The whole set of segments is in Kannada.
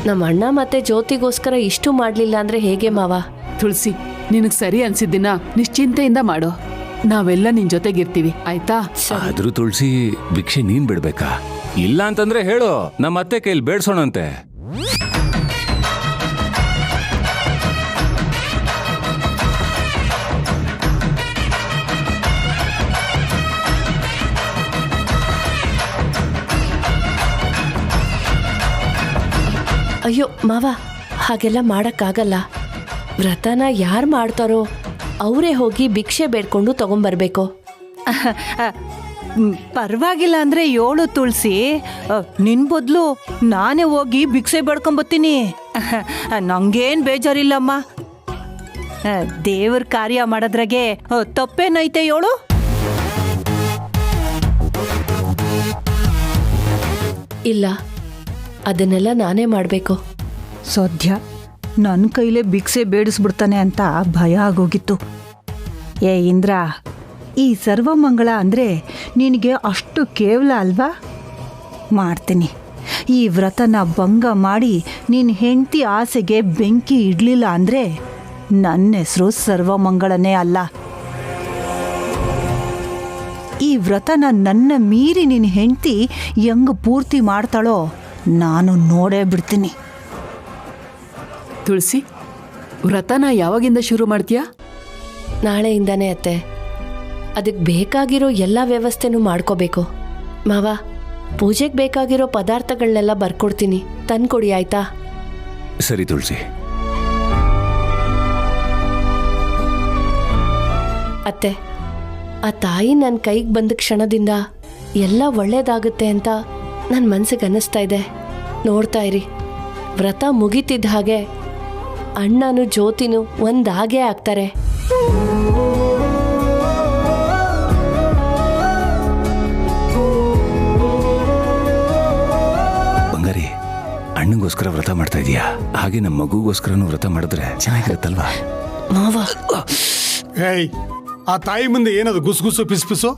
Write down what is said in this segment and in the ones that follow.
ನಮ್ಮ ಅಣ್ಣ ಮತ್ತೆ ಜ್ಯೋತಿಗೋಸ್ಕರ ಇಷ್ಟು ಮಾಡ್ಲಿಲ್ಲ ಅಂದ್ರೆ ಹೇಗೆ ಮಾವ? ತುಳಸಿ, ನಿನಗ್ ಸರಿ ಅನ್ಸಿದ್ದಿನ ನಿಶ್ಚಿಂತೆಯಿಂದ ಮಾಡು. ನಾವೆಲ್ಲ ನಿನ್ ಜೊತೆಗಿರ್ತೀವಿ, ಆಯ್ತಾ? ಆದ್ರೂ ತುಳಸಿ, ಭಿಕ್ಷೆ ನೀನ್ ಬಿಡ್ಬೇಕಾ? ಇಲ್ಲ ಅಂತಂದ್ರೆ ಹೇಳು, ನಮ್ಮ ಅತ್ತೆ ಕೈಲಿ ಬೇಡ್ಸೋಣಂತೆ. ಅಯ್ಯೋ ಮಾವ, ಹಾಗೆಲ್ಲ ಮಾಡಕ್ಕಾಗಲ್ಲ. ವ್ರತನ ಯಾರು ಮಾಡ್ತಾರೋ ಅವರೇ ಹೋಗಿ ಭಿಕ್ಷೆ ಬೇಡ್ಕೊಂಡು ತಗೊಂಬರ್ಬೇಕು. ಪರವಾಗಿಲ್ಲ ಅಂದ್ರೆ ಏಳು ತುಳಸಿ, ನಿನ್ ಬದಲು ನಾನೇ ಹೋಗಿ ಭಿಕ್ಷೆ ಬೇಡ್ಕೊಂಬತ್ತೀನಿ. ನಂಗೇನ್ ಬೇಜಾರಿಲ್ಲಮ್ಮ. ದೇವ್ರ ಕಾರ್ಯ ಮಾಡೋದ್ರಾಗೆ ತಪ್ಪೇನೈತೆ ಏಳು? ಇಲ್ಲ, ಅದನ್ನೆಲ್ಲ ನಾನೇ ಮಾಡಬೇಕು. ಸದ್ಯ ನನ್ನ ಕೈಲೇ ಭಿಕ್ಷೆ ಬೇಡಿಸ್ಬಿಡ್ತಾನೆ ಅಂತ ಭಯ ಆಗೋಗಿತ್ತು. ಏ ಇಂದ್ರ, ಈ ಸರ್ವಮಂಗಳ ಅಂದರೆ ನಿನಗೆ ಅಷ್ಟು ಕೇವಲ ಅಲ್ವಾ? ಮಾಡ್ತೀನಿ. ಈ ವ್ರತನ ಭಂಗ ಮಾಡಿ ನಿನ್ನ ಹೆಂಡತಿ ಆಸೆಗೆ ಬೆಂಕಿ ಇಡಲಿಲ್ಲ ಅಂದರೆ ನನ್ನ ಹೆಸರು ಸರ್ವಮಂಗಳನೇ ಅಲ್ಲ. ಈ ವ್ರತನ ನನ್ನ ಮೀರಿ ನಿನ್ನ ಹೆಂಡತಿ ಹೆಂಗೆ ಪೂರ್ತಿ ಮಾಡ್ತಾಳೋ ನಾನು ನೋಡೇ ಬಿಡ್ತೀನಿ. ತುಳಸಿ, ವ್ರತನ ಯಾವಾಗಿಂದ ಶುರು ಮಾಡ್ತೀಯಾ? ನಾಳೆಯಿಂದಾನೇ ಅತ್ತೆ. ಅದಕ್ಕೆ ಬೇಕಾಗಿರೋ ಎಲ್ಲ ವ್ಯವಸ್ಥೆನೂ ಮಾಡ್ಕೋಬೇಕು. ಮಾವ, ಪೂಜೆಗೆ ಬೇಕಾಗಿರೋ ಪದಾರ್ಥಗಳನ್ನೆಲ್ಲ ಬರ್ಕೊಡ್ತೀನಿ, ತಂದ್ಕೊಡಿ ಆಯ್ತಾ? ಸರಿ ತುಳಸಿ. ಅತ್ತೆ, ಆ ತಾಯಿ ನನ್ನ ಕೈಗೆ ಬಂದ ಕ್ಷಣದಿಂದ ಎಲ್ಲ ಒಳ್ಳೇದಾಗುತ್ತೆ ಅಂತ ನನ್ನ ಮನಸ್ಸಿಗೆ ಅನ್ನಿಸ್ತಾ ಇದೆ. ನೋಡ್ತಾ ಇರಿ, ವ್ರತ ಮುಗಿತಿದ್ದ ಹಾಗೆ ಅಣ್ಣನೂ ಜ್ಯೋತಿನೂ ಒಂದಾಗೇ ಆಗ್ತಾರೆ. ಬಂಗಾರಿ, ಅಣ್ಣಂಗೋಸ್ಕರ ವ್ರತ ಮಾಡ್ತಾ ಇದೀಯಾ? ಹಾಗೆ ನಮ್ಮ ಮಗುಗೋಸ್ಕರನೂ ವ್ರತ ಮಾಡಿದ್ರೆ ಚೆನ್ನಾಗಿರುತ್ತಲ್ವಾ? ಮಾವ, ಏಯ್, ಆ ತಾಯಿ ಮುಂದೆ ಏನದು ಗುಸ್ಗುಸು ಪಿಸ್ಪಿಸು?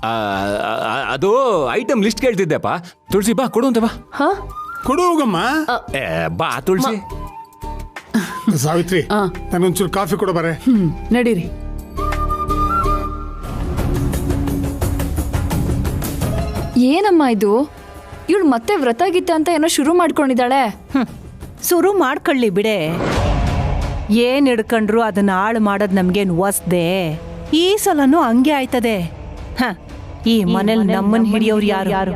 ಅದು ಐಟಮ್ ಲಿಸ್ಟ್ ಕೇಳ್ತಿದ್ದೆಪ್ಪ. ತುಳಸಿ ಬಾ, ಕೊಡು ಅಂತ ಬಾ. ಹಾ, ಕೊಡು ಹೋಗಮ್ಮ. ಬಾ ತುಳಸಿ. ಸಾವಿತ್ರಿ, ನಾನೊಂಚೂರು ಕಾಫಿ ಕೊಡ ಬರೇ. ನಡೀರಿ. ಏನಮ್ಮ ಇದು? ಇವಳು ಮತ್ತೆ ವ್ರತ ಗೀತೆ ಅಂತ ಏನೋ ಶುರು ಮಾಡ್ಕೊಂಡಿದ್ದಾಳೆ. ಶುರು ಮಾಡ್ಕೊಳ್ಳಿ ಬಿಡೆ. ಏನ್ ಹಿಡ್ಕೊಂಡ್ರು ಅದನ್ನ ಹಾಳು ಮಾಡೋದು ನಮ್ಗೇನು ಹೊಸ್ದೆ. ಈ ಸಲನೂ ಹಂಗೆ ಆಯ್ತದೆ. ಈ ಮನೇಲಿ ನಮ್ಮನ್ನ ಹಿಡಿಯೋರು ಯಾರು?